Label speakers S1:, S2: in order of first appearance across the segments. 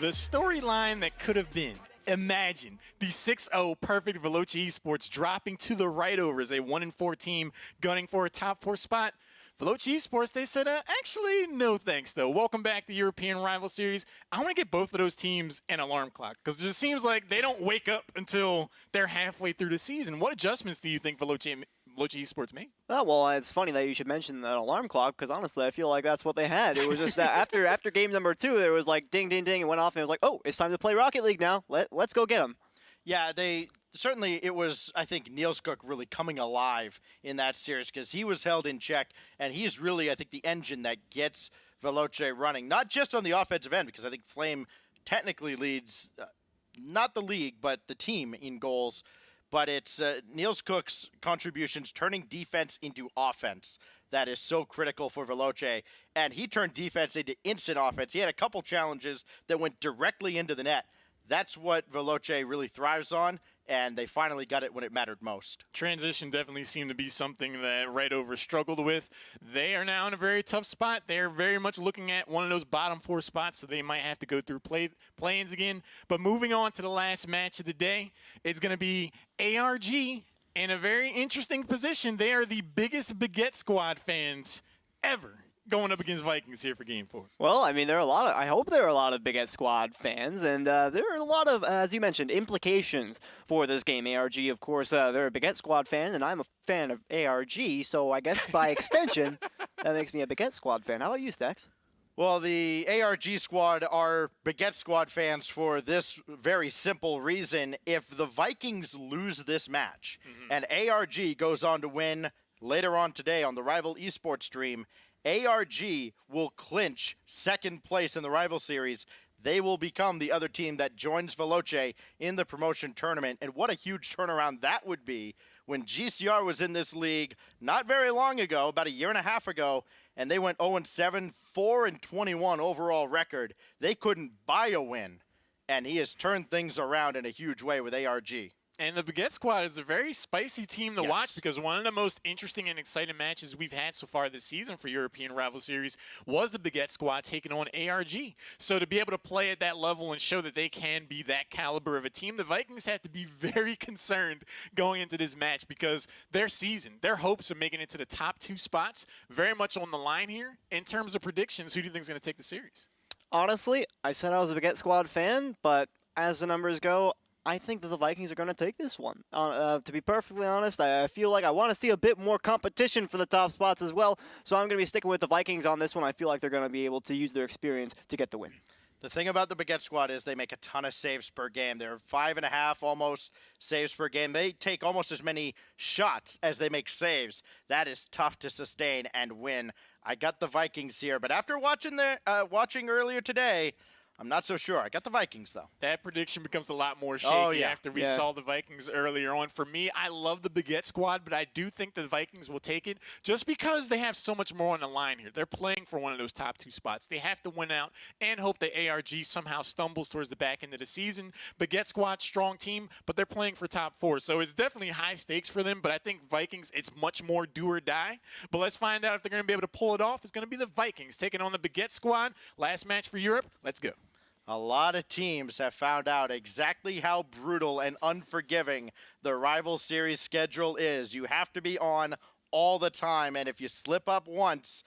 S1: The storyline that could have been. Imagine the 6-0 perfect Veloce Esports dropping to the right over as a 1-4 team gunning for a top 4 spot. Veloce Esports, they said, actually, no thanks, though. Welcome back to European Rival Series. I want to get both of those teams an alarm clock because it just seems like they don't wake up until they're halfway through the season. What adjustments do you think Veloce Esports made?
S2: Oh, well, it's funny that you should mention that alarm clock because honestly, I feel like that's what they had. It was just after game number 2, there was like ding, ding, ding, it went off, and it was like, oh, it's time to play Rocket League now. Let's go get them.
S3: Yeah, certainly it was, I think, Niels Cook really coming alive in that series because he was held in check, and he's really, I think, the engine that gets Veloce running, not just on the offensive end, because I think Flame technically leads, not the league, but the team in goals, but it's Niels Cook's contributions turning defense into offense that is so critical for Veloce, and he turned defense into instant offense. He had a couple challenges that went directly into the net. That's what Veloce really thrives on, and they finally got it when it mattered most.
S1: Transition definitely seemed to be something that Right Over struggled with. They are now in a very tough spot. They're very much looking at one of those bottom 4 spots, so they might have to go through play-ins again. But moving on to the last match of the day, it's going to be ARG in a very interesting position. They are the biggest Baguette squad fans ever going up against Vikings here for Game 4.
S2: Well, I mean, I hope there are a lot of Baguette Squad fans, and there are a lot of, as you mentioned, implications for this game. ARG, of course, they're a Baguette Squad fan, and I'm a fan of ARG, so I guess by extension, that makes me a Baguette Squad fan. How about you, Stax?
S3: Well, the ARG squad are Baguette Squad fans for this very simple reason. If the Vikings lose this match, and ARG goes on to win later on today on the Rival Esports stream, ARG will clinch second place in the Rival Series. They will become the other team that joins Veloce in the promotion tournament. And what a huge turnaround that would be when GCR was in this league not very long ago, about a year and a half ago, and they went 0-7, 4-21 overall record. They couldn't buy a win, and he has turned things around in a huge way with ARG.
S1: And the Baguette squad is a very spicy team to watch because one of the most interesting and exciting matches we've had so far this season for European Rival Series was the Baguette squad taking on ARG. So to be able to play at that level and show that they can be that caliber of a team, the Vikings have to be very concerned going into this match because their season, their hopes of making it to the top 2 spots, very much on the line here. In terms of predictions, who do you think is going to take the series?
S2: Honestly, I said I was a Baguette Squad fan, but as the numbers go, I think that the Vikings are going to take this one. To be perfectly honest, I feel like I want to see a bit more competition for the top spots as well, so I'm going to be sticking with the Vikings on this one. I feel like they're going to be able to use their experience to get the win.
S3: The thing about the Baguette squad is they make a ton of saves per game. They're 5.5 almost saves per game. They take almost as many shots as they make saves. That is tough to sustain and win. I got the Vikings here, but after watching earlier today, I'm not so sure. I got the Vikings, though.
S1: That prediction becomes a lot more shaky after we saw the Vikings earlier on. For me, I love the Baguette squad, but I do think the Vikings will take it just because they have so much more on the line here. They're playing for one of those top 2 spots. They have to win out and hope that ARG somehow stumbles towards the back end of the season. Baguette squad, strong team, but they're playing for top 4. So it's definitely high stakes for them, but I think Vikings, it's much more do or die. But let's find out if they're going to be able to pull it off. It's going to be the Vikings taking on the Baguette squad. Last match for Europe. Let's go.
S3: A lot of teams have found out exactly how brutal and unforgiving the Rival Series schedule is. You have to be on all the time, and if you slip up once,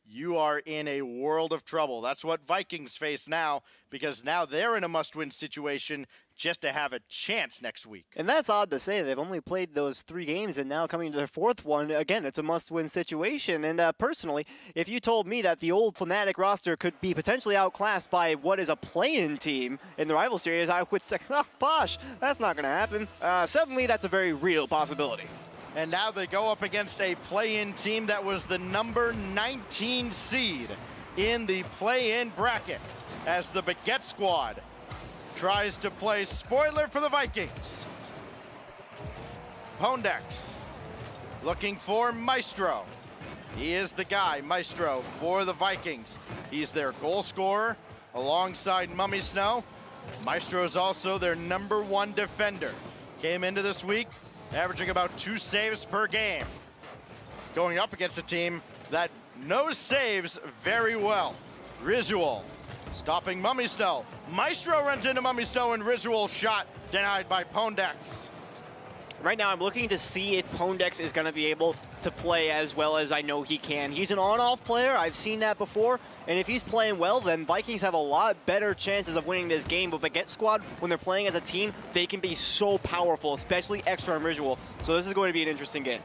S3: you are in a world of trouble. That's what Vikings face now, because now they're in a must-win situation just to have a chance next week.
S2: And that's odd to say. They've only played those 3 games, and now coming to their 4th one, again, it's a must-win situation. And personally, if you told me that the old Fnatic roster could be potentially outclassed by what is a play-in team in the Rival Series, I would say, oh, bosh, that's not going to happen. Suddenly, that's a very real possibility.
S3: And now they go up against a play-in team that was the number 19 seed in the play-in bracket as the Baguette squad tries to play spoiler for the Vikings. Pondex looking for Maestro. He is the guy, Maestro, for the Vikings. He's their goal scorer alongside Mummy Snow. Maestro is also their number 1 defender. Came into this week averaging about 2 saves per game. Going up against a team that knows saves very well. Risual Stopping Mummy Snow. Maestro runs into Mummy Snow, and Risual shot denied by Pondex.
S2: Right now, I'm looking to see if Pondex is going to be able to play as well as I know he can. He's an on-off player. I've seen that before. And if he's playing well, then Vikings have a lot better chances of winning this game. But Baguette Squad, when they're playing as a team, they can be so powerful, especially Extra and Risual. So this is going to be an interesting game.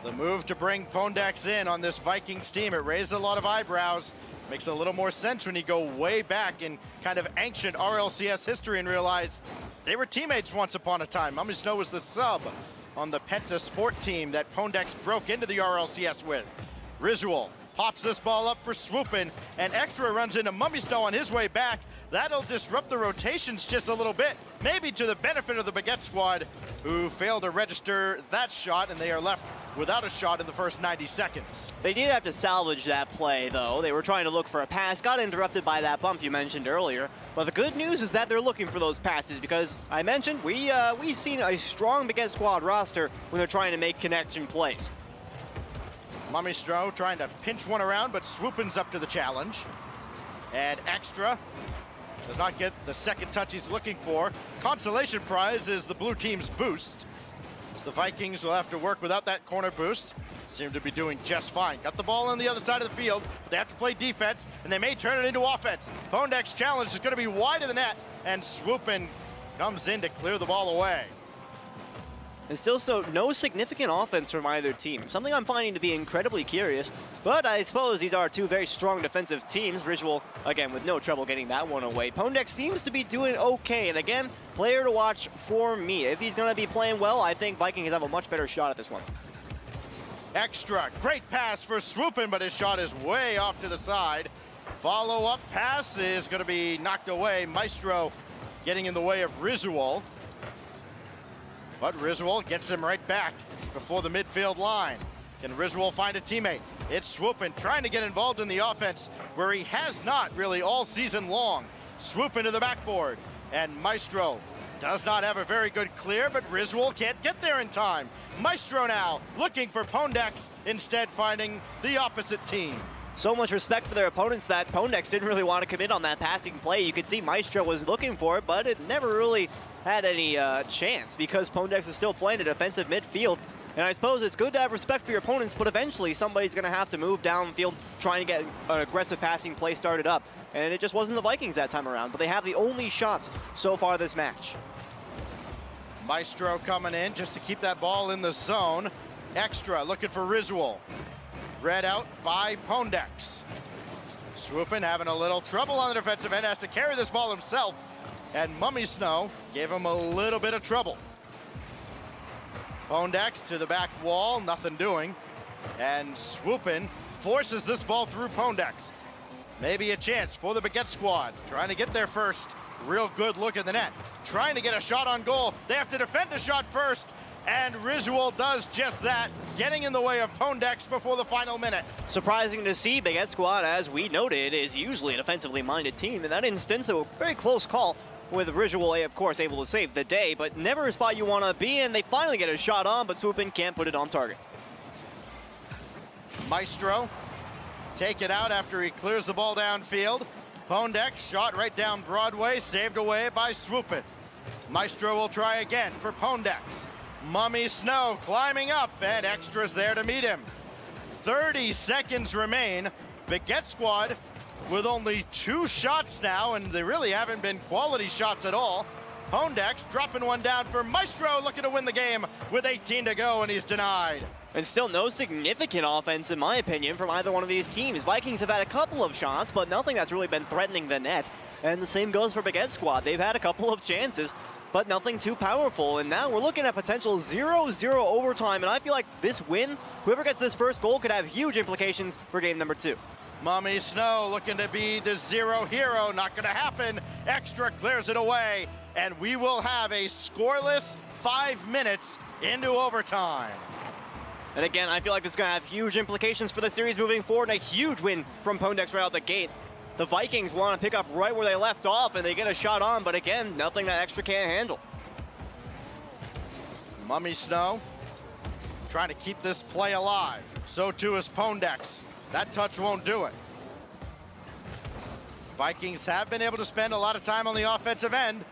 S3: The move to bring Pondex in on this Vikings team, it raised a lot of eyebrows. Makes a little more sense when you go way back in kind of ancient RLCS history and realize they were teammates once upon a time. Mummy Snow was the sub on the Penta Sport team that Pondex broke into the RLCS with. Risual pops this ball up for Swoopin', and Extra runs into Mummy Snow on his way back. That'll disrupt the rotations just a little bit, maybe to the benefit of the Baguette Squad, who failed to register that shot, and they are left without a shot in the first 90 seconds.
S2: They did have to salvage that play, though. They were trying to look for a pass, got interrupted by that bump you mentioned earlier. But the good news is that they're looking for those passes because I mentioned we've seen a strong Baguette Squad roster when they're trying to make connection plays.
S3: Mummy Snow trying to pinch one around, but Swoopin's up to the challenge. And Extra does not get the second touch he's looking for. Consolation prize is the blue team's boost. So the Vikings will have to work without that corner boost. Seem to be doing just fine. Got the ball on the other side of the field, but they have to play defense, and they may turn it into offense. Pondex's challenge is going to be wide of the net, and Swoopin comes in to clear the ball away.
S2: And still no significant offense from either team. Something I'm finding to be incredibly curious, but I suppose these are two very strong defensive teams. Risual, again, with no trouble getting that one away. Pondex seems to be doing okay, and again, player to watch for me. If he's going to be playing well, I think Vikings have a much better shot at this one.
S3: Extra, great pass for Swoopin', but his shot is way off to the side. Follow-up pass is going to be knocked away. Maestro getting in the way of Risual. But Risual gets him right back before the midfield line. Can Risual find a teammate? It's Swoopin' trying to get involved in the offense where he has not really all season long. Swoopin' to the backboard, and Maestro does not have a very good clear, but Risual can't get there in time. Maestro now looking for Pondex, instead finding the opposite team.
S2: So much respect for their opponents that Pondex didn't really want to commit on that passing play. You could see Maestro was looking for it, but it never really had any chance because Pondex is still playing a defensive midfield. And I suppose it's good to have respect for your opponents, but eventually somebody's going to have to move downfield trying to get an aggressive passing play started up. And it just wasn't the Vikings that time around, but they have the only shots so far this match.
S3: Maestro coming in just to keep that ball in the zone. Extra looking for Risual. Read out by Pondex. Swoopin' having a little trouble on the defensive end, has to carry this ball himself. And Mummy Snow gave him a little bit of trouble. Pondex to the back wall, nothing doing. And Swoopin' forces this ball through Pondex. Maybe a chance for the Baguette Squad. Trying to get their first real good look in the net. Trying to get a shot on goal. They have to defend a shot first. And Risual does just that, getting in the way of Pondex before the final minute.
S2: Surprising to see. Baguette Squad, as we noted, is usually a defensively minded team. In that instance, a very close call with Risual, of course, able to save the day, but never a spot you want to be in. They finally get a shot on, but Swoopin' can't put it on target.
S3: Maestro take it out after he clears the ball downfield. Pondex shot right down Broadway, saved away by Swoopin'. Maestro will try again for Pondex. Mummy Snow climbing up, and Extra's there to meet him. 30 seconds remain. Baguette Squad with only 2 shots now, and they really haven't been quality shots at all. Pondex dropping one down for Maestro, looking to win the game with 18 to go, and he's denied.
S2: And still no significant offense, in my opinion, from either one of these teams. Vikings have had a couple of shots, but nothing that's really been threatening the net. And the same goes for Baguette Squad. They've had a couple of chances, but nothing too powerful. And now we're looking at potential 0-0 overtime. And I feel like this win, whoever gets this first goal, could have huge implications for game number 2.
S3: Mummy Snow looking to be the 0 hero. Not going to happen. Extra clears it away. And we will have a scoreless 5 minutes into overtime.
S2: And again, I feel like this is going to have huge implications for the series moving forward. And a huge win from Pondex right out the gate. The Vikings want to pick up right where they left off, and they get a shot on, but again, nothing that Extra can't handle.
S3: Mummy Snow trying to keep this play alive. So too is Pondex. That touch won't do it. Vikings have been able to spend a lot of time on the offensive end,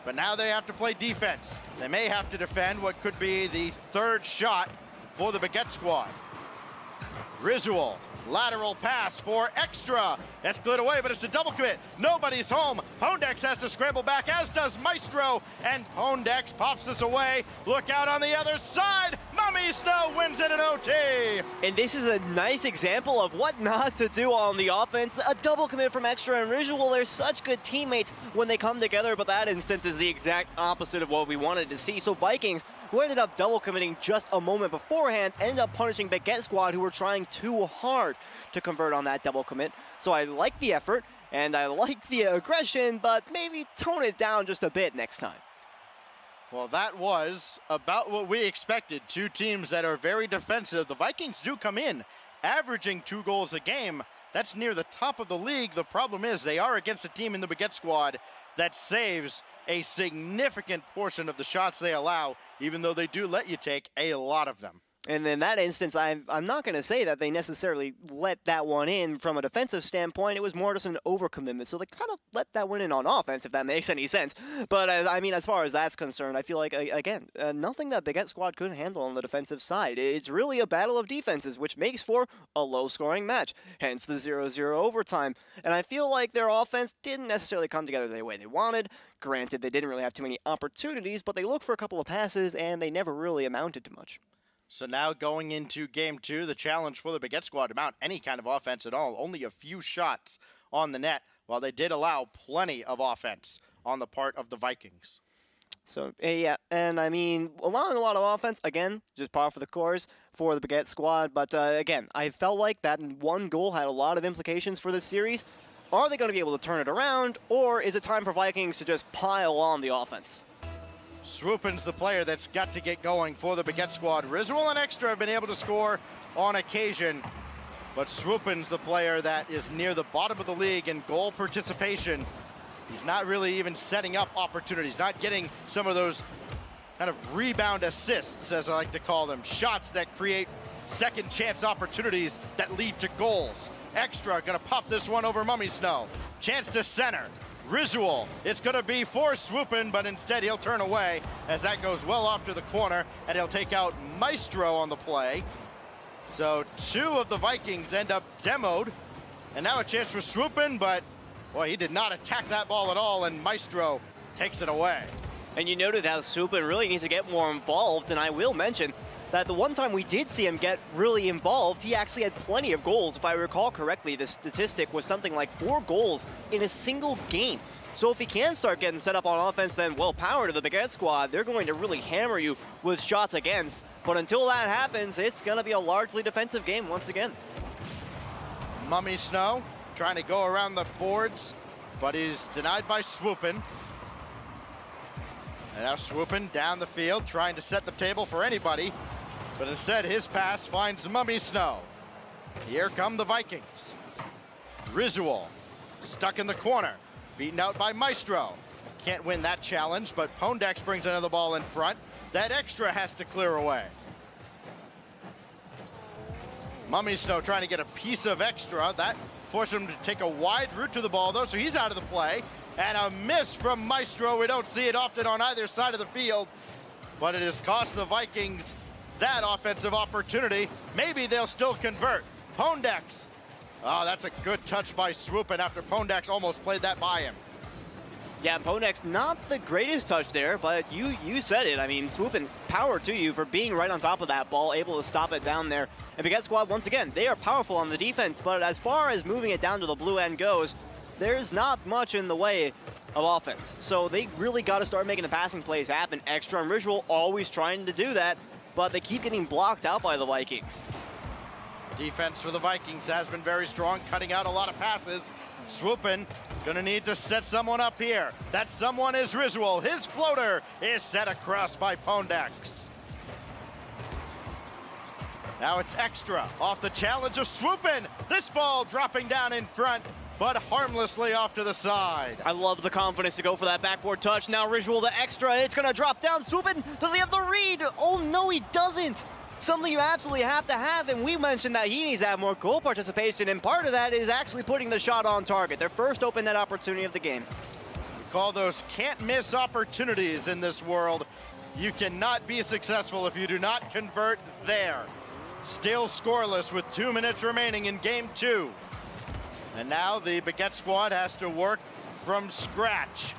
S3: but now they have to play defense. They may have to defend what could be the third shot for the Baguette squad. Risual, lateral pass for Extra. That's cleared away, but it's a double commit. Nobody's home. Pondex has to scramble back, as does Maestro, and Pondex pops this away. Look out on the other side. Mummy Snow wins it in OT.
S2: And this is a nice example of what not to do on the offense. A double commit from Extra and Risual. They're such good teammates when they come together, but that instance is the exact opposite of what we wanted to see. So Vikings, who ended up double committing just a moment beforehand, ended up punishing Baguette squad, who were trying too hard to convert on that double commit. So I like the effort and I like the aggression, but maybe tone it down just a bit next time.
S3: Well, that was about what we expected. Two teams that are very defensive. The Vikings do come in averaging 2 goals a game. That's near the top of the league. The problem is they are against a team in the Baguette squad that saves a significant portion of the shots they allow, even though they do let you take a lot of them.
S2: And in that instance, I'm not going to say that they necessarily let that one in from a defensive standpoint. It was more just an overcommitment. So they kind of let that one in on offense, if that makes any sense. But as far as that's concerned, I feel like, again, nothing that Baguette squad couldn't handle on the defensive side. It's really a battle of defenses, which makes for a low-scoring match, hence the 0-0 overtime. And I feel like their offense didn't necessarily come together the way they wanted. Granted, they didn't really have too many opportunities, but they looked for a couple of passes, and they never really amounted to much.
S3: So now going into game 2, the challenge for the Baguette squad to mount any kind of offense at all. Only a few shots on the net, while they did allow plenty of offense on the part of the Vikings.
S2: So, yeah, and I mean, allowing a lot of offense, again, just par for the course for the Baguette squad. But again, I felt like that one goal had a lot of implications for this series. Are they going to be able to turn it around, or is it time for Vikings to just pile on the offense?
S3: Swoopin's the player that's got to get going for the Baguette squad. Risual and Extra have been able to score on occasion, but Swoopin's the player that is near the bottom of the league in goal participation. He's not really even setting up opportunities, not getting some of those kind of rebound assists, as I like to call them, shots that create second chance opportunities that lead to goals. Extra gonna pop this one over Mummy Snow. Chance to center. Risual, it's going to be for Swoopin, but instead he'll turn away as that goes well off to the corner, and he'll take out Maestro on the play. So 2 of the Vikings end up demoed, and now a chance for Swoopin, but boy, he did not attack that ball at all, and Maestro takes it away.
S2: And you noted how Swoopin really needs to get more involved, and I will mention that the one time we did see him get really involved, he actually had plenty of goals. If I recall correctly, the statistic was something like 4 goals in a single game. So if he can start getting set up on offense, then well, power to the Baguette squad. They're going to really hammer you with shots against. But until that happens, it's going to be a largely defensive game once again.
S3: Mummy Snow trying to go around the boards, but is denied by Swoopin. And now Swoopin down the field, trying to set the table for anybody. But instead, his pass finds Mummy Snow. Here come the Vikings. Risual, stuck in the corner, beaten out by Maestro. Can't win that challenge, but Pondex brings another ball in front. That Extra has to clear away. Mummy Snow trying to get a piece of Extra. That forced him to take a wide route to the ball, though, so he's out of the play. And a miss from Maestro. We don't see it often on either side of the field, but it has cost the Vikings that offensive opportunity. Maybe they'll still convert. Pondex. Oh, that's a good touch by Swoopin after Pondex almost played that by him.
S2: Yeah, Pondex, not the greatest touch there, but you said it. I mean, Swoopin, power to you for being right on top of that ball, able to stop it down there. And Baguette squad, once again, they are powerful on the defense, but as far as moving it down to the blue end goes, there's not much in the way of offense. So they really got to start making the passing plays happen. Extra and Risual always trying to do that, but they keep getting blocked out by the Vikings.
S3: Defense for the Vikings has been very strong, cutting out a lot of passes. Swoopin gonna need to set someone up here. That someone is Risual. His floater is set across by Pondex. Now it's Extra off the challenge of Swoopin. This ball dropping down in front, but harmlessly off to the side.
S2: I love the confidence to go for that backboard touch. Now Risual to Extra. It's going to drop down. Swoopin, does he have the read? Oh, no, he doesn't. something you absolutely have to have, and we mentioned that he needs to have more goal participation, and part of that is actually putting the shot on target. Their first open net opportunity of the game.
S3: We call those can't-miss opportunities in this world. You cannot be successful if you do not convert there. Still scoreless with 2 minutes remaining in game 2. And now the Baguette squad has to work from scratch.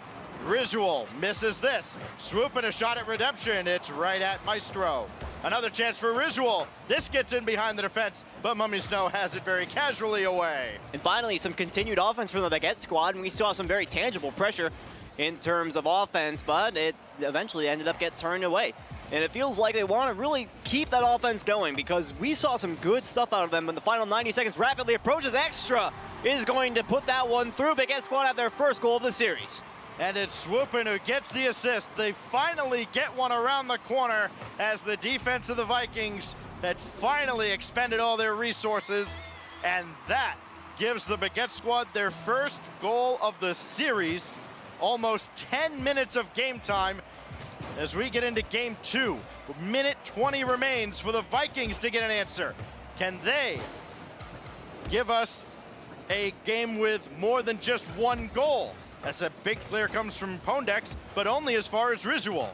S3: Risual misses this. Swoop and a shot at redemption. It's right at Maestro. Another chance for Risual. This gets in behind the defense, but Mummy Snow has it very casually away.
S2: And finally, some continued offense from the Baguette squad, and we saw some very tangible pressure in terms of offense, but it eventually ended up getting turned away. And it feels like they want to really keep that offense going because we saw some good stuff out of them in the final 90 seconds. Rapidly approaches Extra is going to put that one through. Baguette squad have their first goal of the series.
S3: And it's Swoopin who gets the assist. They finally get one around the corner as the defense of the Vikings had finally expended all their resources. And that gives the Baguette squad their first goal of the series. Almost 10 minutes of game time as we get into game 2. Minute 20 remains for the Vikings to get an answer. Can they give us a game with more than just one goal? As a big clear comes from Pondex, but only as far as Risual.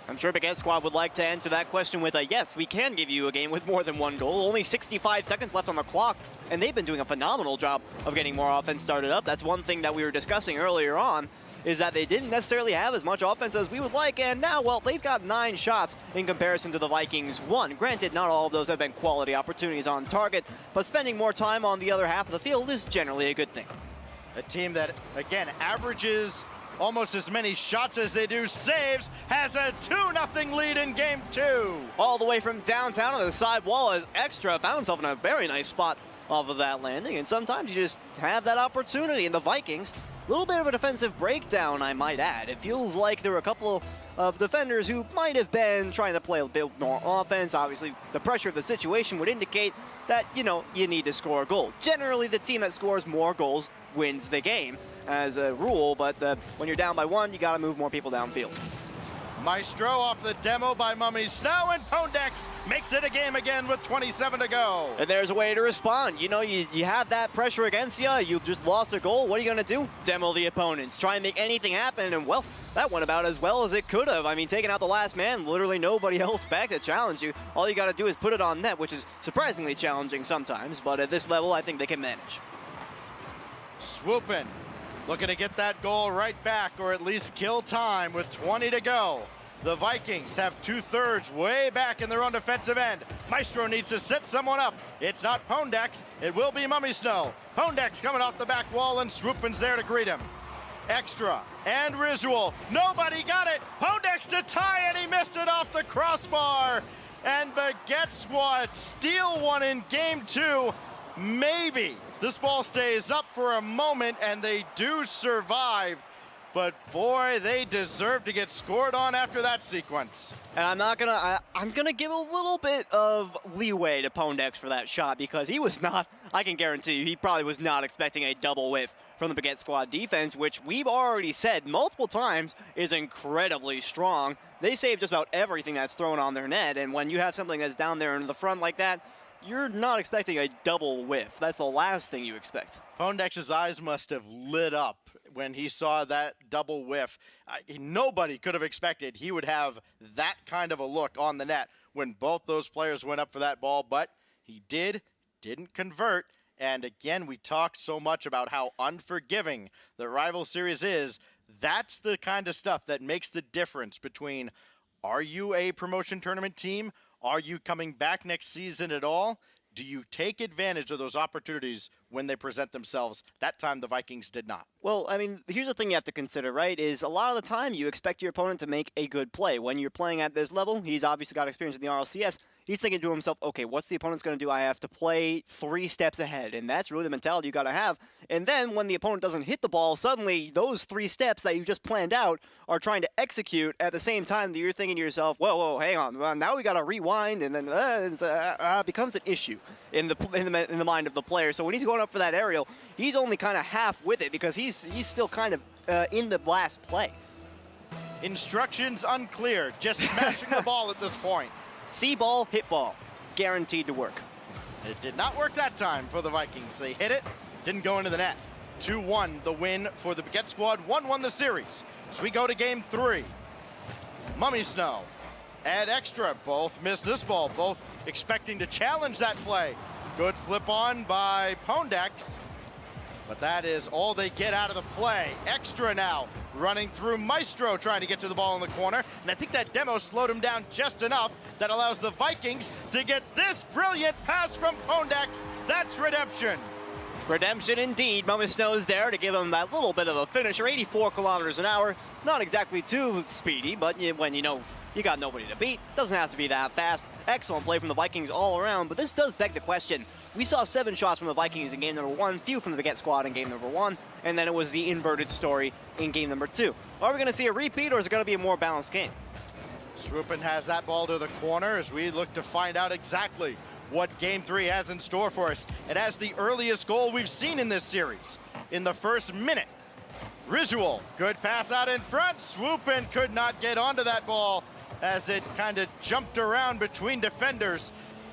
S2: I'm sure Baguette squad would like to answer that question with a yes, we can give you a game with more than one goal. Only 65 seconds left on the clock, and they've been doing a phenomenal job of getting more offense started up. That's one thing that we were discussing earlier on, is that they didn't necessarily have as much offense as we would like, and now, well, they've got 9 shots in comparison to the Vikings' 1. Granted, not all of those have been quality opportunities on target, but spending more time on the other half of the field is generally a good thing.
S3: A team that, again, averages almost as many shots as they do saves, has a 2-0 lead in game 2.
S2: All the way from downtown on the side wall as Extra found himself in a very nice spot off of that landing, and sometimes you just have that opportunity. And the Vikings, a little bit of a defensive breakdown, I might add. It feels like there were a couple of defenders who might have been trying to play a bit more offense. Obviously, the pressure of the situation would indicate that, you need to score a goal. Generally, the team that scores more goals wins the game as a rule, but when you're down by 1, you got to move more people downfield.
S3: Maestro off the demo by Mummy Snow, and Pondex makes it a game again with 27 to go.
S2: And there's a way to respond. You have that pressure against you. You just lost a goal. What are you going to do? Demo the opponents. Try and make anything happen. And, well, that went about as well as it could have. I mean, taking out the last man, literally nobody else back to challenge you. All you got to do is put it on net, which is surprisingly challenging sometimes. But at this level, I think they can manage.
S3: Swoopin, looking to get that goal right back, or at least kill time with 20 to go. The Vikings have 2/3 way back in their own defensive end. Maestro needs to set someone up. It's not Pondex, it will be Mummy Snow. Pondex coming off the back wall, and Swoopin's there to greet him. Extra and Risual, nobody got it. Pondex to tie, and he missed it off the crossbar. And Baguette squad steal one in game 2. Maybe this ball stays up for a moment, and they do survive. But boy, they deserve to get scored on after that sequence.
S2: And I'm gonna give a little bit of leeway to Pondex for that shot, because he was not, I can guarantee you, he probably was not expecting a double whiff from the Baguette squad defense, which we've already said multiple times is incredibly strong. They save just about everything that's thrown on their net, and when you have something that's down there in the front like that, you're not expecting a double whiff. That's the last thing you expect.
S3: Pondex's eyes must have lit up when he saw that double whiff. Nobody could have expected he would have that kind of a look on the net when both those players went up for that ball, but he didn't convert. And again, we talked so much about how unforgiving the rival series is. That's the kind of stuff that makes the difference between, are you a promotion tournament team? Are you coming back next season at all? Do you take advantage of those opportunities when they present themselves? That time the Vikings did not.
S2: Well, I mean, here's the thing you have to consider, right, is a lot of the time you expect your opponent to make a good play. When you're playing at this level, he's obviously got experience in the RLCS. He's thinking to himself, okay, what's the opponent's going to do? I have to play 3 steps ahead, and that's really the mentality you got to have. And then when the opponent doesn't hit the ball, suddenly those 3 steps that you just planned out are trying to execute at the same time that you're thinking to yourself, whoa, hang on, now we got to rewind, and then it becomes an issue in the mind of the player. So when he's going up for that aerial, he's only kind of half with it because he's still kind of in the last play.
S3: Instructions unclear, just smashing the ball at this point.
S2: See ball, hit ball. Guaranteed to work.
S3: It did not work that time for the Vikings. They hit it, didn't go into the net. 2-1 the win for the Baguette squad, 1-1 the series. So we go to game 3. Mummy Snow and Extra both missed this ball, both expecting to challenge that play. Good flip on by Pondex, but that is all they get out of the play. Extra now running through Maestro, trying to get to the ball in the corner, and I think that demo slowed him down just enough that allows the Vikings to get this brilliant pass from Pondex. That's redemption.
S2: Redemption indeed. Mummy Snow's there to give him that little bit of a finisher. 84 kilometers an hour. Not exactly too speedy, but when you know you got nobody to beat, doesn't have to be that fast. Excellent play from the Vikings all around, but this does beg the question. We saw 7 shots from the Vikings in game number 1, few from the Baguette squad in game number 1, and then it was the inverted story in game number 2. Are we going to see a repeat, or is it going to be a more balanced game?
S3: Swoopin has that ball to the corner as we look to find out exactly what game 3 has in store for us. It has the earliest goal we've seen in this series in the first minute. Risual, good pass out in front. Swoopin could not get onto that ball as it kind of jumped around between defenders.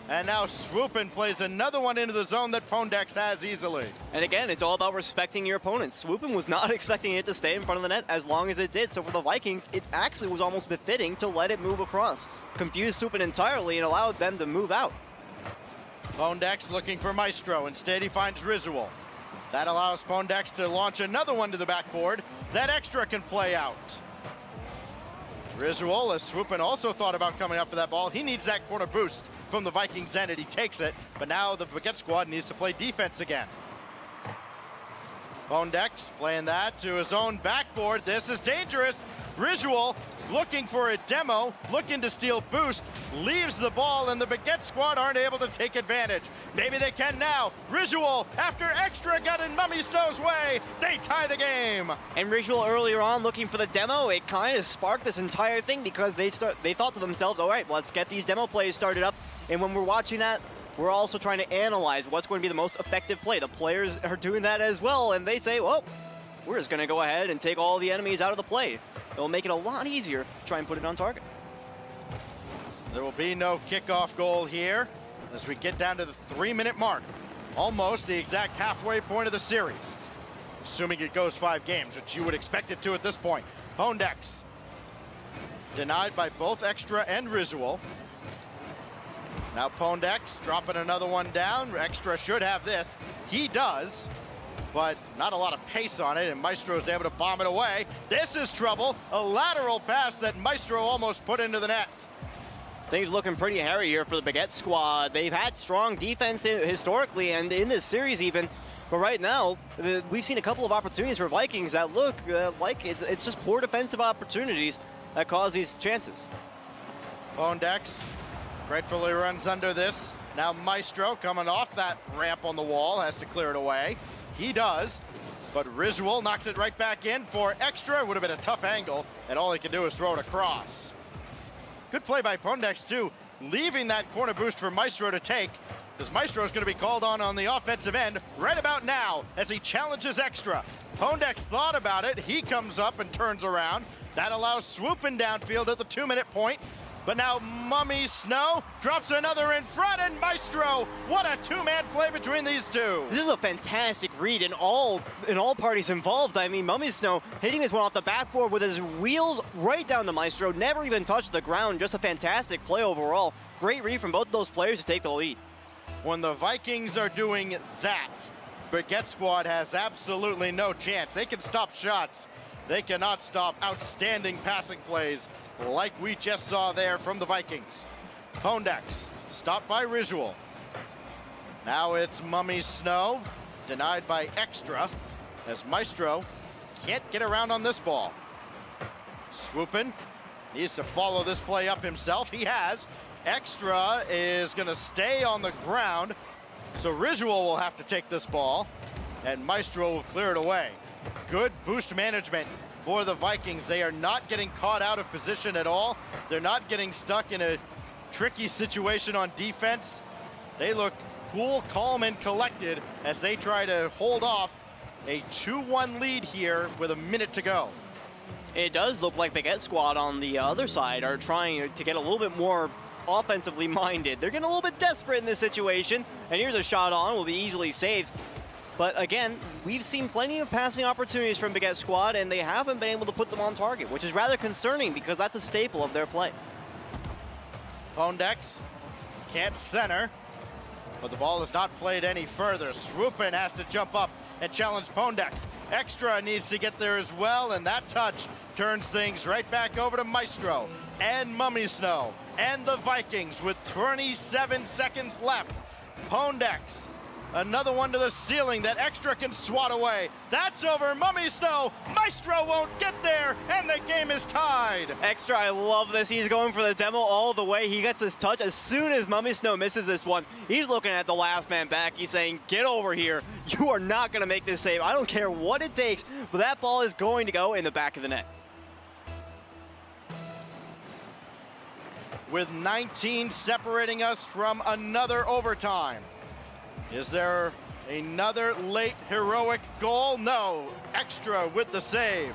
S3: And now Swoopin plays another one into the zone that Pondex has easily.
S2: And again, it's all about respecting your opponents. Swoopin was not expecting it to stay in front of the net as long as it did. So for the Vikings, it actually was almost befitting to let it move across. Confused Swoopin entirely and allowed them to move out.
S3: Pondex looking for Maestro. Instead, he finds Risual. That allows Pondex to launch another one to the backboard. That Extra can play out. Risual, as Swoopin also thought about coming up for that ball. He needs that corner boost from the Vikings end, and he takes it. But now the Baguette squad needs to play defense again. Pondex playing that to his own backboard. This is dangerous. Risual looking for a demo, looking to steal boost, leaves the ball, and the Baguette squad aren't able to take advantage. Maybe they can now. Risual, after Extra got in Mummy Snow's way, they tie the game.
S2: And Risual earlier on looking for the demo, it kind of sparked this entire thing because they thought to themselves, all right, let's get these demo plays started up. And when we're watching that, we're also trying to analyze what's going to be the most effective play. The players are doing that as well, and they say, well, we're just going to go ahead and take all the enemies out of the play. It'll make it a lot easier to try and put it on target.
S3: There will be no kickoff goal here as we get down to the 3-minute mark. Almost the exact halfway point of the series. Assuming it goes 5 games, which you would expect it to at this point. Pondex denied by both Extra and Risual. Now Pondex dropping another one down. Extra should have this. He does, but not a lot of pace on it, and Maestro's able to bomb it away. This is trouble. A lateral pass that Maestro almost put into the net.
S2: Things looking pretty hairy here for the Baguette squad. They've had strong defense historically and in this series even. But right now, we've seen a couple of opportunities for Vikings that look like it's just poor defensive opportunities that cause these chances.
S3: Pondex rightfully runs under this. Now Maestro coming off that ramp on the wall has to clear it away. He does, but Risual knocks it right back in for Extra. It would have been a tough angle, and all he can do is throw it across. Good play by Pondex, too, leaving that corner boost for Maestro to take, because Maestro is going to be called on the offensive end right about now as he challenges Extra. Pondex thought about it. He comes up and turns around. That allows Swoopin downfield at the 2-minute point. But now Mummy Snow drops another in front, and Maestro, what a 2-man play between these two.
S2: This is a fantastic read in all parties involved. I mean, Mummy Snow hitting this one off the backboard with his wheels right down to Maestro, never even touched the ground. Just a fantastic play overall. Great read from both of those players to take the lead.
S3: When the Vikings are doing that, Baguette squad has absolutely no chance. They can stop shots. They cannot stop outstanding passing plays like we just saw there from the Vikings. Pondex stopped by Risual. Now it's Mummy Snow, denied by Extra, as Maestro can't get around on this ball. Swoopin needs to follow this play up himself. He has. Extra is going to stay on the ground, so Risual will have to take this ball, and Maestro will clear it away. Good boost management for the Vikings. They are not getting caught out of position at all. They're not getting stuck in a tricky situation on defense. They look cool, calm, and collected as they try to hold off a 2-1 lead here with a minute to go.
S2: It does look like Baguette squad on the other side are trying to get a little bit more offensively minded. They're getting a little bit desperate in this situation, and here's a shot on, will be easily saved. But again, we've seen plenty of passing opportunities from Baguette Squad, and they haven't been able to put them on target, which is rather concerning because that's a staple of their play.
S3: Pondex can't center, but the ball is not played any further. Swoopin has to jump up and challenge Pondex. Extra needs to get there as well, and that touch turns things right back over to Maestro and Mummy Snow and the Vikings with 27 seconds left. Pondex, another one to the ceiling that Extra can swat away. That's over. Mummy Snow. Maestro won't get there, and the game is tied.
S2: Extra, I love this. He's going for the demo all the way. He gets this touch. As soon as Mummy Snow misses this one, he's looking at the last man back. He's saying, get over here. You are not going to make this save. I don't care what it takes, but that ball is going to go in the back of the net.
S3: With 19 separating us from another overtime. Is there another late heroic goal? No. Extra with the save.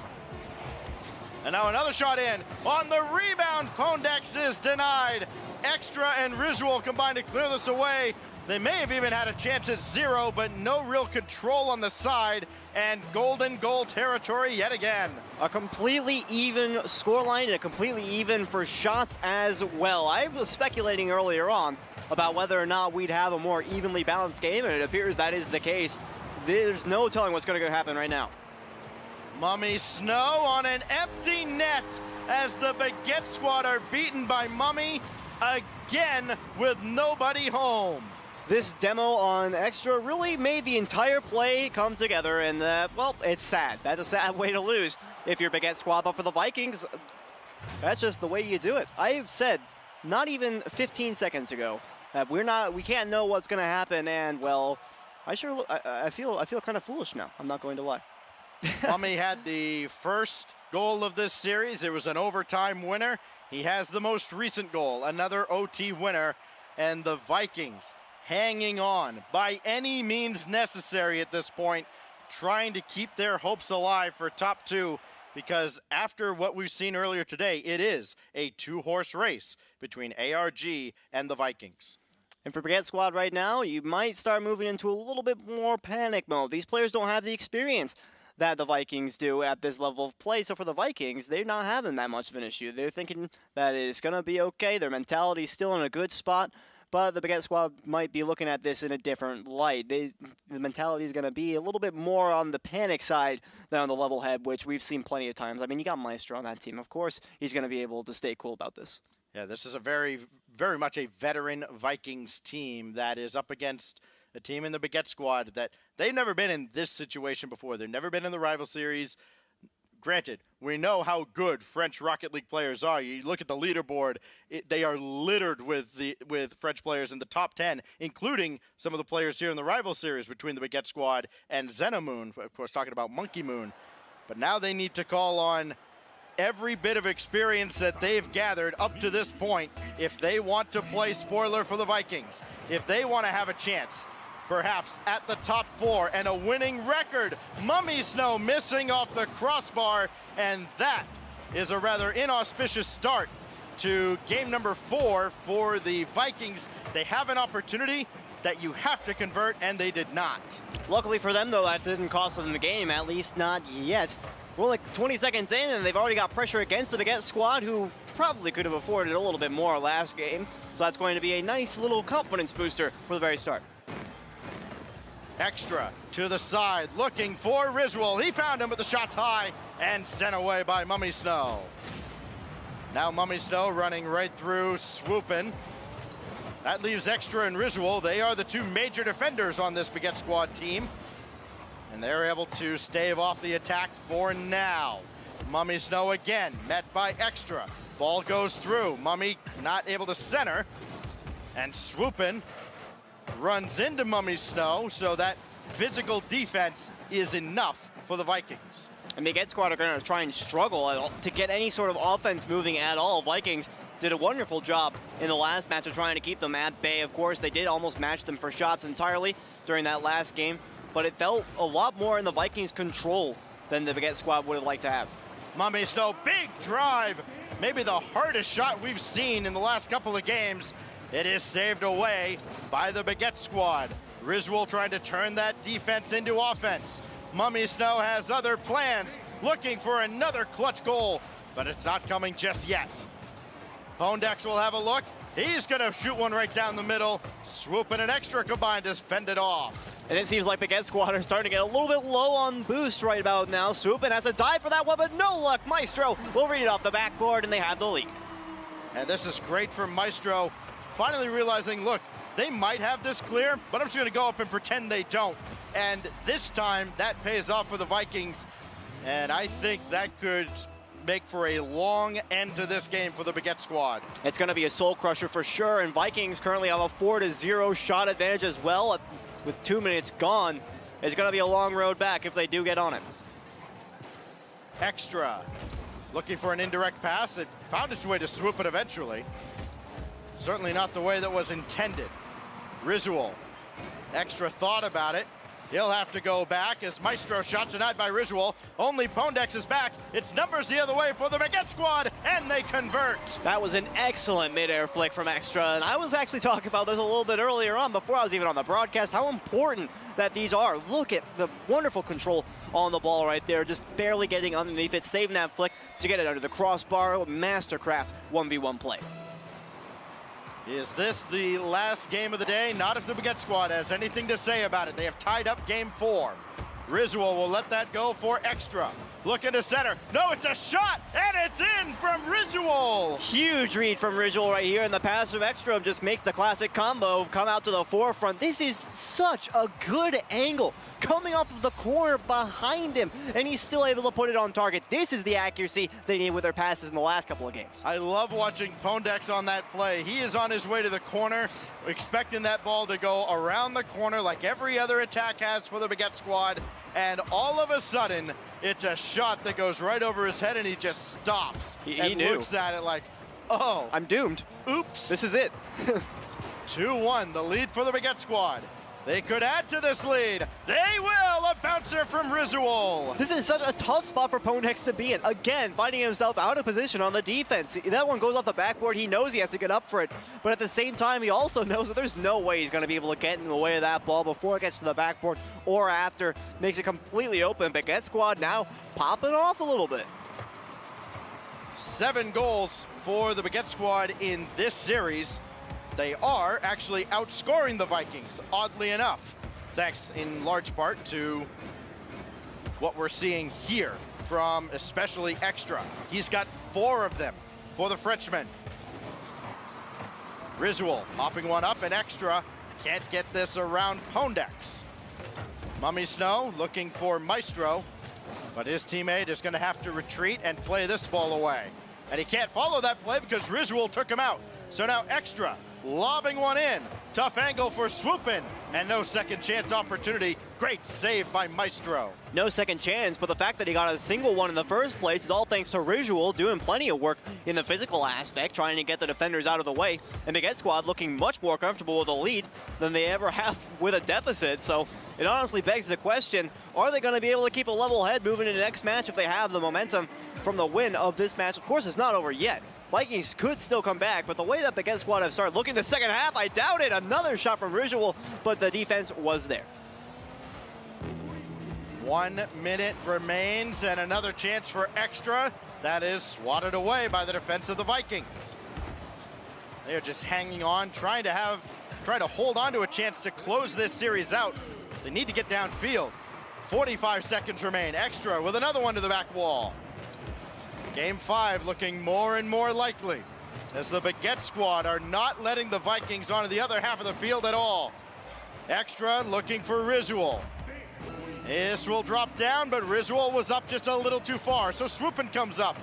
S3: And now another shot in. On the rebound, Pondex is denied. Extra and Risual combined to clear this away. They may have even had a chance at 0, but no real control on the side. And golden goal territory yet again.
S2: A completely even scoreline and a completely even for shots as well. I was speculating earlier on about whether or not we'd have a more evenly balanced game, and it appears that is the case. There's no telling what's going to happen right now.
S3: Mummy Snow on an empty net as the Baguette Squad are beaten by Mummy again with nobody home.
S2: This demo on Extra really made the entire play come together, and well, it's sad. That's a sad way to lose if you're Baguette Squad, but for the Vikings, that's just the way you do it. I said not even 15 seconds ago that we can't know what's going to happen, and well, I feel kind of foolish now. I'm not going to lie.
S3: Mummy had the first goal of this series. It was an overtime winner. He has the most recent goal, another OT winner, and the Vikings hanging on by any means necessary at this point, trying to keep their hopes alive for top 2, because after what we've seen earlier today, it is a 2-horse race between ARG and the Vikings.
S2: And for Baguette Squad right now, you might start moving into a little bit more panic mode. These players don't have the experience that the Vikings do at this level of play. So for the Vikings, they're not having that much of an issue. They're thinking that it's going to be okay. Their mentality's still in a good spot. But the Baguette Squad might be looking at this in a different light. The mentality is going to be a little bit more on the panic side than on the level head, which we've seen plenty of times. I mean, you got Maestro on that team. Of course, he's going to be able to stay cool about this.
S3: Yeah, this is a very much a veteran Vikings team that is up against a team in the Baguette Squad that they've never been in this situation before. They've never been in the rival series. Granted, we know how good French Rocket League players are. You look at the leaderboard; they are littered with French players in the top 10, including some of the players here in the rival series between the Baguette Squad and Xenomoon. Of course, talking about Monkey Moon. But now they need to call on every bit of experience that they've gathered up to this point if they want to play spoiler for the Vikings. If they want to have a chance, perhaps at the top 4 and a winning record. Mummy Snow missing off the crossbar, and that is a rather inauspicious start to game number 4 for the Vikings. They have an opportunity that you have to convert, and they did not.
S2: Luckily for them, though, that didn't cost them the game, at least not yet. We're like 20 seconds in, and they've already got pressure against the Baguette Squad, who probably could have afforded a little bit more last game. So that's going to be a nice little confidence booster for the very start.
S3: Extra to the side, looking for Risual. He found him, but the shot's high and sent away by Mummy Snow. Now Mummy Snow running right through Swoopin. That leaves Extra and Risual. They are the 2 major defenders on this Baguette Squad team. And they're able to stave off the attack for now. Mummy Snow again, met by Extra. Ball goes through. Mummy not able to center. And Swoopin runs into Mummy Snow, so that physical defense is enough for the Vikings.
S2: And Baguette Squad are going to try and struggle to get any sort of offense moving at all. Vikings did a wonderful job in the last match of trying to keep them at bay. Of course, they did almost match them for shots entirely during that last game, but it felt a lot more in the Vikings' control than the Baguette Squad would have liked to have.
S3: Mummy Snow, big drive. Maybe the hardest shot we've seen in the last couple of games. It is saved away by the Baguette squad. Rizwal trying to turn that defense into offense. Mummy Snow has other plans, looking for another clutch goal, but it's not coming just yet. Pondex will have a look. He's gonna shoot one right down the middle. Swoop and an extra combined to fend it off.
S2: And it seems like Baguette squad are starting to get a little bit low on boost right about now. Swoopin has to dive for that one, but no luck. Maestro will read it off the backboard, and they have the lead.
S3: And this is great for Maestro, finally realizing, look, they might have this clear, but I'm just gonna go up and pretend they don't. And this time, that pays off for the Vikings. And I think that could make for a long end to this game for the Baguette squad.
S2: It's going to be a soul crusher for sure, and Vikings currently have a 4-0 shot advantage as well. With 2 minutes gone, it's going to be a long road back if they do get on it.
S3: Extra, looking for an indirect pass. It found its way to Swoop it eventually. Certainly not the way that was intended. Rizwal, Extra thought about it. He'll have to go back as Maestro shots denied by Rizwal. Only Pondex is back. It's numbers the other way for the Baguette squad, and they convert.
S2: That was an excellent mid-air flick from Extra, and I was actually talking about this a little bit earlier on before I was even on the broadcast, how important that these are. Look at the wonderful control on the ball right there, just barely getting underneath it, saving that flick to get it under the crossbar. Mastercraft 1v1 play.
S3: Is this the last game of the day? Not if the Baguette squad has anything to say about it. They have tied up game 4. Rizwal will let that go for Extra. Looking to center. No, it's a shot, and it's in from Rizwal.
S2: Huge read from Rizwal right here, and the pass from Extra just makes the classic combo come out to the forefront. This is such a good angle coming off of the corner behind him, and he's still able to put it on target. This is the accuracy they need with their passes in the last couple of games.
S3: I love watching Pondex on that play. He is on his way to the corner, expecting that ball to go around the corner like every other attack has for the Baguette squad, and all of a sudden, it's a shot that goes right over his head, and he just stops and looks at it like, oh.
S2: I'm doomed.
S3: Oops.
S2: This is it.
S3: 2-1, the lead for the Baguette squad. They could add to this lead. They will. A bouncer from Rizwal.
S2: This is such a tough spot for Pondex to be in. Again, finding himself out of position on the defense. That one goes off the backboard. He knows he has to get up for it. But at the same time, he also knows that there's no way he's going to be able to get in the way of that ball before it gets to the backboard or after. Makes it completely open. Baguette squad now popping off a little bit.
S3: 7 goals for the Baguette squad in this series. They are actually outscoring the Vikings, oddly enough, thanks in large part to what we're seeing here from especially Extra. He's got 4 of them for the Frenchman. Rizwal popping one up, and Extra can't get this around Pondex. Mummy Snow looking for Maestro, but his teammate is going to have to retreat and play this ball away. And he can't follow that play because Rizwal took him out. So now Extra lobbing one in. Tough angle for Swoopin', and no second chance opportunity. Great save by Maestro.
S2: No second chance, but the fact that he got a single one in the first place is all thanks to Rizwal doing plenty of work in the physical aspect, trying to get the defenders out of the way. And the Baguette squad looking much more comfortable with a lead than they ever have with a deficit. So it honestly begs the question, are they going to be able to keep a level head moving into the next match if they have the momentum from the win of this match? Of course, it's not over yet. Vikings could still come back, but the way that Baguette squad have started looking the second half, I doubt it. Another shot from Rizwal, but the defense was there.
S3: 1 minute remains, and another chance for Extra. That is swatted away by the defense of the Vikings. They are just hanging on, trying to hold on to a chance to close this series out. They need to get downfield. 45 seconds remain. Extra with another one to the back wall. Game 5 looking more and more likely as the Baguette squad are not letting the Vikings onto the other half of the field at all. Extra looking for Rizwal. This will drop down, but Rizwal was up just a little too far, so Swoopin' comes up.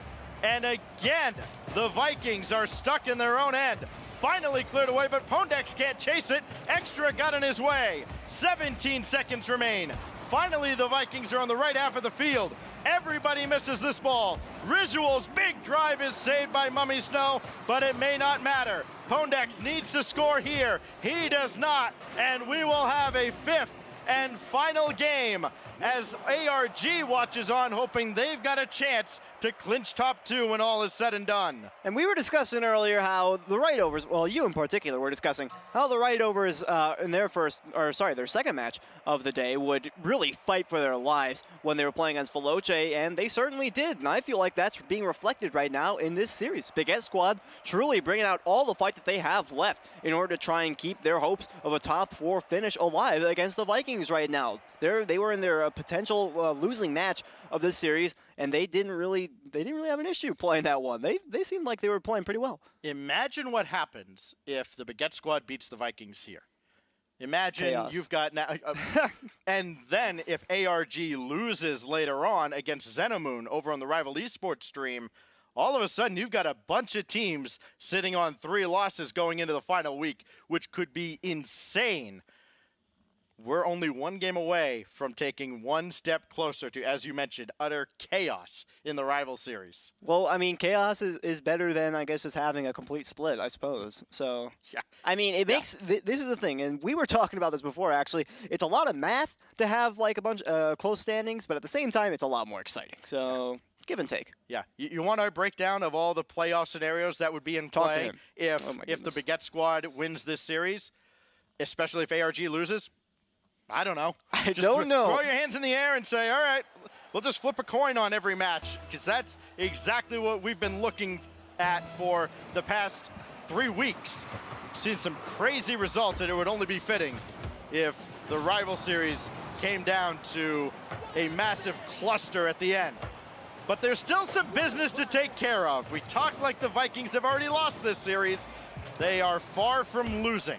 S3: And again, the Vikings are stuck in their own end. Finally cleared away, but Pondex can't chase it. Extra got in his way. 17 seconds remain. Finally, the Vikings are on the right half of the field. Everybody misses this ball. Rizwal's big drive is saved by Mummy Snow, but it may not matter. Pondex needs to score here. He does not, and we will have a 5th and final game as ARG watches on, hoping they've got a chance to clinch top 2 when all is said and done.
S2: And we were discussing earlier how the right-overs, well, you in particular were discussing how the right-overs in their second match of the day would really fight for their lives when they were playing against Veloce, and they certainly did. And I feel like that's being reflected right now in this series. Baguette Squad truly bringing out all the fight that they have left in order to try and keep their hopes of a top 4 finish alive against the Vikings right now. They were in their potential losing match of this series, and they didn't really have an issue playing that one. They seemed like they were playing pretty well.
S3: Imagine what happens if the Baguette Squad beats the Vikings here. Imagine
S2: Chaos.
S3: You've got now, and then if ARG loses later on against Xenomoon over on the Rival Esports stream, all of a sudden you've got a bunch of teams sitting on 3 losses going into the final week, which could be insane. We're only 1 game away from taking 1 step closer to, as you mentioned, utter chaos in the rival series.
S2: Well, I mean, chaos is better than, I guess, just having a complete split, I suppose. So,
S3: yeah.
S2: I mean, it makes, this is the thing, and we were talking about this before, actually. It's a lot of math to have, like, a bunch of close standings, but at the same time, it's a lot more exciting. So, give and take.
S3: Yeah. You want our breakdown of all the playoff scenarios that would be in play if the Baguette Squad wins this series, especially if ARG loses? I don't know.
S2: I don't know.
S3: Throw your hands in the air and say, all right, we'll just flip a coin on every match, because that's exactly what we've been looking at for the past 3 weeks. Seen some crazy results, and it would only be fitting if the rival series came down to a massive cluster at the end. But there's still some business to take care of. We talk like the Vikings have already lost this series. They are far from losing.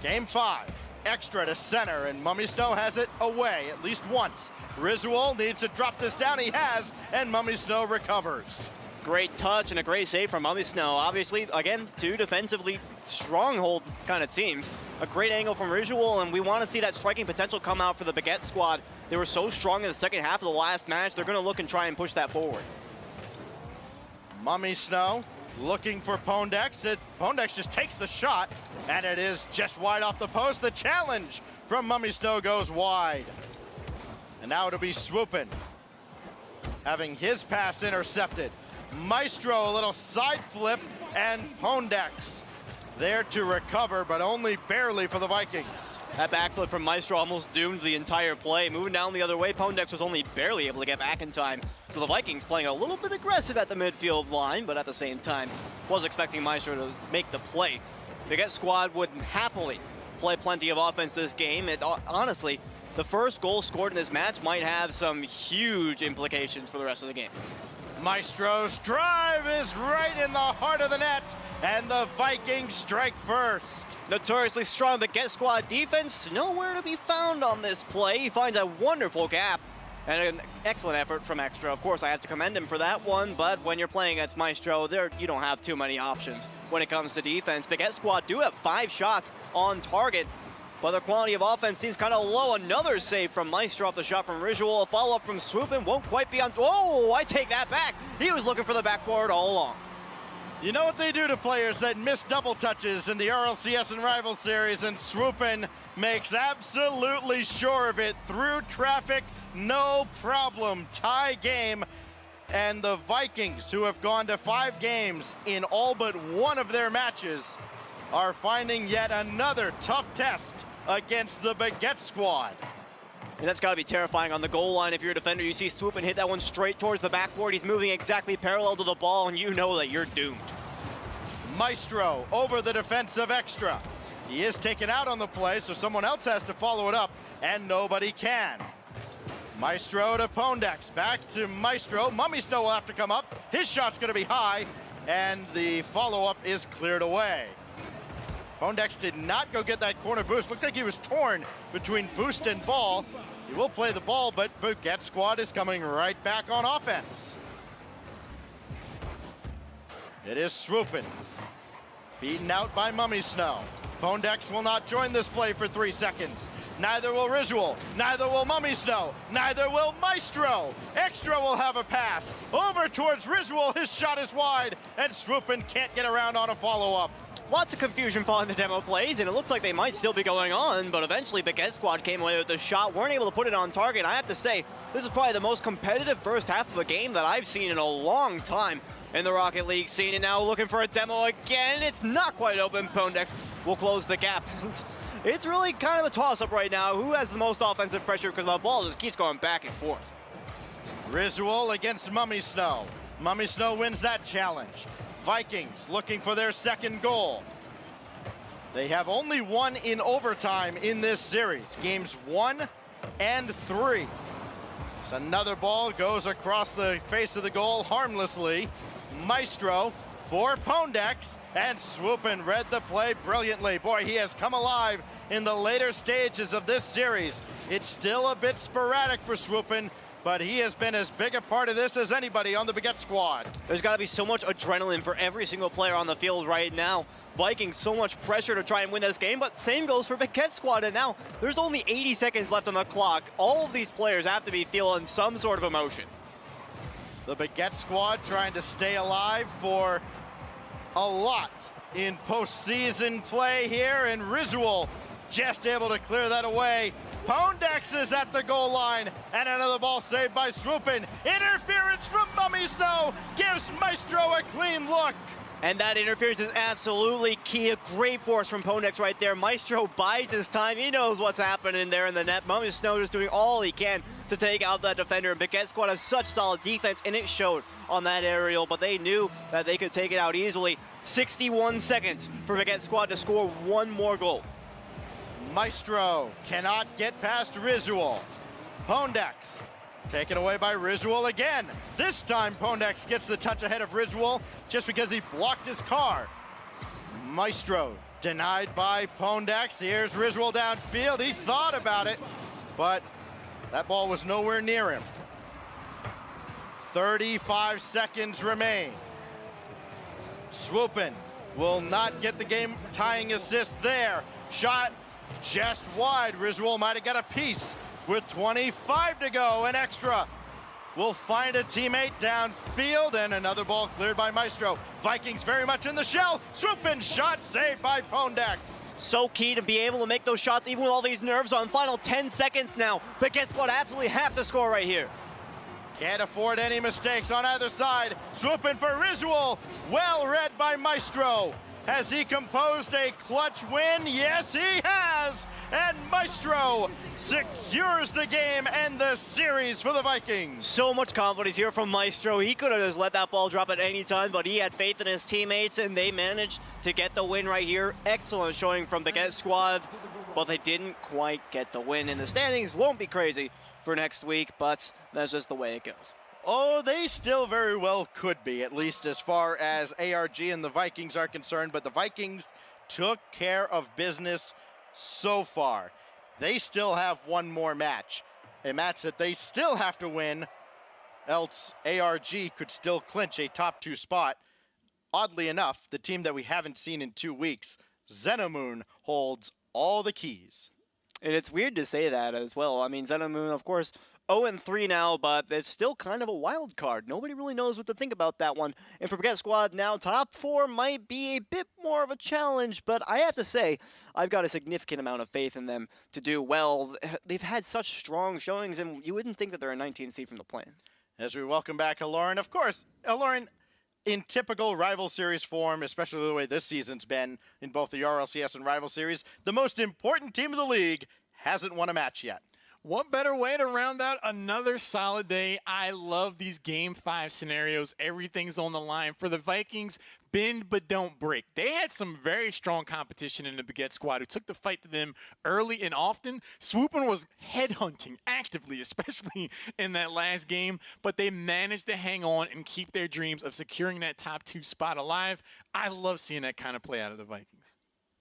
S3: Game 5. Extra to center, and Mummy Snow has it away at least once. Rizual needs to drop this down. He has, and Mummy Snow recovers.
S2: Great touch and a great save from Mummy Snow. Obviously, again, 2 defensively stronghold kind of teams. A great angle from Rizual, and we want to see that striking potential come out for the Baguette Squad. They were so strong in the second half of the last match. They're going to look and try and push that forward.
S3: Mummy Snow looking for Pondex. Pondex just takes the shot, and it is just wide off the post. The challenge from Mummy Snow goes wide. And now it'll be Swoopin', having his pass intercepted. Maestro, a little side flip, and Pondex there to recover, but only barely for the Vikings.
S2: That backflip from Maestro almost doomed the entire play. Moving down the other way, Pondex was only barely able to get back in time. So the Vikings playing a little bit aggressive at the midfield line, but at the same time, was expecting Maestro to make the play. The Baguette Squad would happily play plenty of offense this game. Honestly, the first goal scored in this match might have some huge implications for the rest of the game.
S3: Maestro's drive is right in the heart of the net, and the Vikings strike first.
S2: Notoriously strong Baguette Squad defense, nowhere to be found on this play. He finds a wonderful gap and an excellent effort from Extra. Of course, I have to commend him for that one, but when you're playing against Maestro, you don't have too many options when it comes to defense. Baguette Squad do have 5 shots on target, but their quality of offense seems kind of low. Another save from Maestro off the shot from Rizual. A follow-up from Swoopin' won't quite be on. Oh, I take that back. He was looking for the backboard all along.
S3: You know what they do to players that miss double touches in the RLCS and Rival Series, and Swoopin' makes absolutely sure of it through traffic, no problem. Tie game, and the Vikings, who have gone to 5 games in all but 1 of their matches, are finding yet another tough test against the Baguette Squad.
S2: And that's got to be terrifying on the goal line. If you're a defender, you see Swoopin' hit that one straight towards the backboard. He's moving exactly parallel to the ball, and you know that you're doomed.
S3: Maestro over the defense of Extra. He is taken out on the play, so someone else has to follow it up, and nobody can. Maestro to Pondex, back to Maestro. Mummy Snow will have to come up. His shot's going to be high, and the follow-up is cleared away. Pondex did not go get that corner boost. Looked like he was torn between boost and ball. He will play the ball, but Baguette Squad is coming right back on offense. It is Swoopin', beaten out by Mummy Snow. Pondex will not join this play for 3 seconds. Neither will Risual. Neither will Mummy Snow. Neither will Maestro. Extra will have a pass. Over towards Risual. His shot is wide. And Swoopin can't get around on a follow-up.
S2: Lots of confusion following the demo plays, and it looks like they might still be going on, but eventually Baguette Squad came away with the shot, weren't able to put it on target. I have to say, this is probably the most competitive first half of a game that I've seen in a long time in the Rocket League scene, and now looking for a demo again. It's not quite open. Pondex will close the gap. It's really kind of a toss-up right now. Who has the most offensive pressure, because the ball just keeps going back and forth.
S3: Risual against Mummy Snow. Mummy Snow wins that challenge. Vikings looking for their second goal. They have only won in overtime in this series. Games 1 and 3. So another ball goes across the face of the goal harmlessly. Maestro for Pondex, and Swoopin read the play brilliantly. Boy, he has come alive in the later stages of this series. It's still a bit sporadic for Swoopin, but he has been as big a part of this as anybody on the Baguette Squad.
S2: There's got to be so much adrenaline for every single player on the field right now. Vikings, so much pressure to try and win this game, but same goes for Baguette Squad, and now there's only 80 seconds left on the clock. All of these players have to be feeling some sort of emotion.
S3: The Baguette Squad trying to stay alive for a lot in postseason play here, and Risual just able to clear that away. Pondex is at the goal line, and another ball saved by Swoopin. Interference from Mummy Snow gives Maestro a clean look.
S2: And that interference is absolutely key. A great force from Pondex right there. Maestro bides his time. He knows what's happening there in the net. Mummy Snow is doing all he can to take out that defender. And Baguette Squad has such solid defense, and it showed on that aerial, but they knew that they could take it out easily. 61 seconds for Baguette Squad to score one more goal.
S3: Maestro cannot get past Risual. Pondex taken away by Risual again. This time Pondex gets the touch ahead of Risual just because he blocked his car. Maestro denied by Pondex. Here's Risual downfield. He thought about it, but that ball was nowhere near him. 35 seconds remain. Swoopin will not get the game-tying assist there. Shot just wide. Risual might have got a piece with 25 to go. An extra will find a teammate downfield, and another ball cleared by Maestro. Vikings very much in the shell. Swoopin shot saved by Pondex.
S2: So key to be able to make those shots even with all these nerves on. Final 10 seconds now. But guess what? Absolutely have to score right here.
S3: Can't afford any mistakes on either side. Swoopin for Risual. Well read by Maestro. Has he composed a clutch win? Yes, he has. And Maestro secures the game and the series for the Vikings.
S2: So much confidence here from Maestro. He could have just let that ball drop at any time, but he had faith in his teammates, and they managed to get the win right here. Excellent showing from the Baguette Squad, but they didn't quite get the win. And the standings won't be crazy for next week, but that's just the way it goes.
S3: Oh, they still very well could be, at least as far as ARG and the Vikings are concerned, but the Vikings took care of business so far. They still have one more match, a match that they still have to win, else ARG could still clinch a top 2 spot. Oddly enough, the team that we haven't seen in 2 weeks, Xenomoon, holds all the keys.
S2: And it's weird to say that as well. I mean, Xenomoon, of course, 0-3 now, but it's still kind of a wild card. Nobody really knows what to think about that one. And for Baguette Squad now, top 4 might be a bit more of a challenge, but I have to say, I've got a significant amount of faith in them to do well. They've had such strong showings, and you wouldn't think that they're a 19 seed from the plane.
S3: As we welcome back Aloran, of course, Aloran, in typical rival series form, especially the way this season's been in both the RLCS and rival series, the most important team of the league hasn't won a match yet.
S1: What better way to round out another solid day? I love these Game 5 scenarios. Everything's on the line. For the Vikings, bend but don't break. They had some very strong competition in the Baguette Squad who took the fight to them early and often. Swoopin was headhunting actively, especially in that last game, but they managed to hang on and keep their dreams of securing that top 2 spot alive. I love seeing that kind of play out of the Vikings.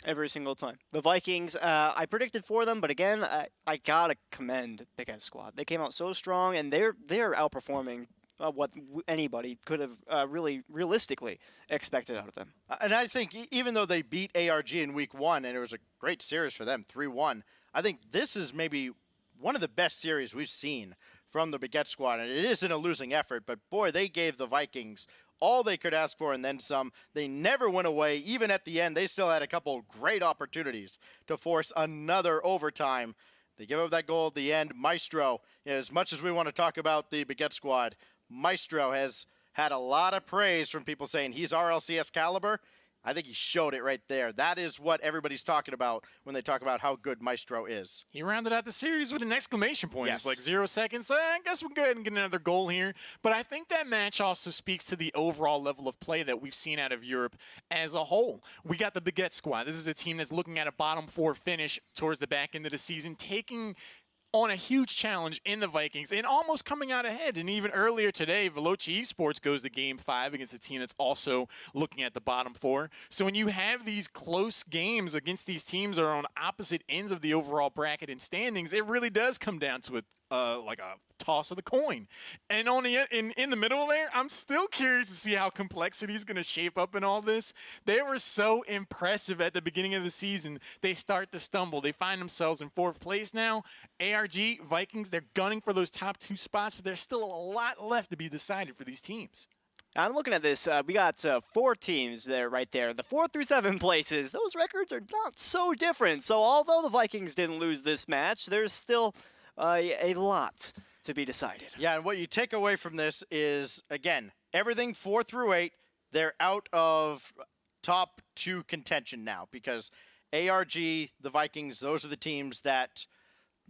S2: Every single time. The Vikings, I predicted for them, but again, I gotta commend Baguette Squad. They came out so strong, and they're outperforming what anybody could have really realistically expected out of them.
S3: And I think even though they beat ARG in week 1, and it was a great series for them, 3-1, I think this is maybe one of the best series we've seen from the Baguette squad, and it isn't a losing effort, but boy, they gave the Vikings all they could ask for and then some. They never went away. Even at the end, they still had a couple great opportunities to force another overtime. They give up that goal at the end. Maestro, as much as we want to talk about the Baguette squad, Maestro has had a lot of praise from people saying he's RLCS caliber. I think he showed it right there. That is what everybody's talking about when they talk about how good Maestro is.
S1: He rounded out the series with an exclamation point.
S3: Yes.
S1: It's like 0 seconds. I guess we'll go ahead and get another goal here. But I think that match also speaks to the overall level of play that we've seen out of Europe as a whole. We got the Baguette squad. This is a team that's looking at a bottom 4 finish towards the back end of the season, taking on a huge challenge in the Vikings and almost coming out ahead. And even earlier today, Veloci Esports goes to Game 5 against a team that's also looking at the bottom 4. So when you have these close games against these teams that are on opposite ends of the overall bracket and standings, it really does come down to like a toss of the coin. And on the in the middle there, I'm still curious to see how complexity is going to shape up in all this. They were so impressive at the beginning of the season. They start to stumble. They find themselves in 4th place now. ARG, Vikings, they're gunning for those top 2 spots, but there's still a lot left to be decided for these teams.
S2: I'm looking at this. We got 4 teams there, right there. The 4 through 7 places, those records are not so different. So although the Vikings didn't lose this match, there's still a lot to be decided.
S3: Yeah, and what you take away from this is, again, everything 4 through 8, they're out of top 2 contention now because ARG, the Vikings, those are the teams that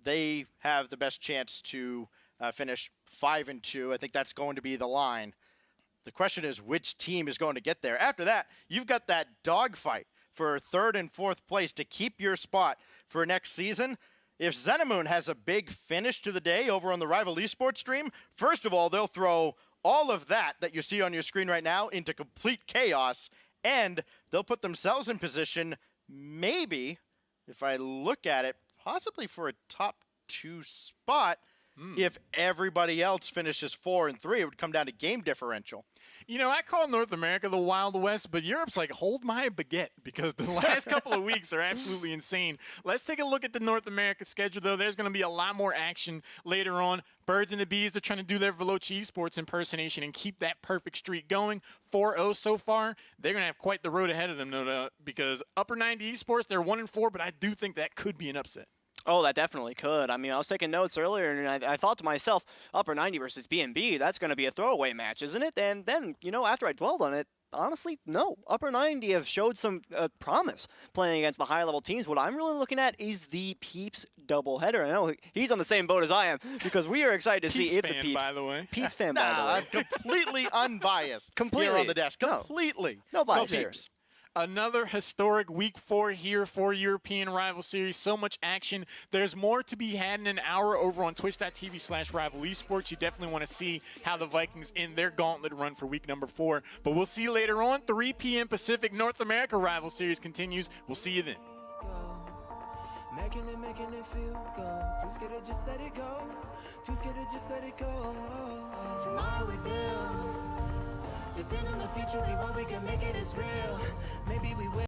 S3: they have the best chance to finish 5-2. I think that's going to be the line. The question is which team is going to get there. After that, you've got that dogfight for 3rd and 4th place to keep your spot for next season. If Zenemoon has a big finish to the day over on the Rival Esports stream, first of all, they'll throw all of that you see on your screen right now into complete chaos, and they'll put themselves in position, maybe, if I look at it, possibly for a top 2 spot. If everybody else finishes 4 and 3, it would come down to game differential.
S1: You know, I call North America the Wild West, but Europe's like, hold my baguette, because the last couple of weeks are absolutely insane. Let's take a look at the North America schedule, though. There's going to be a lot more action later on. Birds and the Bees, they're trying to do their Veloci Esports impersonation and keep that perfect streak going. 4-0 so far. They're going to have quite the road ahead of them, no doubt, because Upper 90 Esports, they're 1-4, but I do think that could be an upset.
S2: Oh, that definitely could. I mean, I was taking notes earlier, and I thought to myself, Upper 90 versus B&B, that's going to be a throwaway match, isn't it? And then, you know, after I dwelled on it, honestly, no. Upper 90 have showed some promise playing against the high-level teams. What I'm really looking at is the Peeps doubleheader. I know he's on the same boat as I am, because we are excited to see if the Peeps...
S1: by the way.
S2: Peeps fan, by the way.
S3: I'm completely unbiased here on the desk. Completely.
S2: No bias here.
S3: Peeps.
S1: Another historic Week 4 here for European Rival Series. So much action. There's more to be had in an hour over on twitch.tv/Rival Esports. You definitely want to see how the Vikings end their gauntlet run for week number 4. But we'll see you later on. 3 p.m. Pacific, North America Rival Series continues. We'll see you then.
S4: Making it feel good. Too scared to just let it go. Too scared to just let it go. Tomorrow we build. Depends on the future we want, we can make it as real. Maybe we will.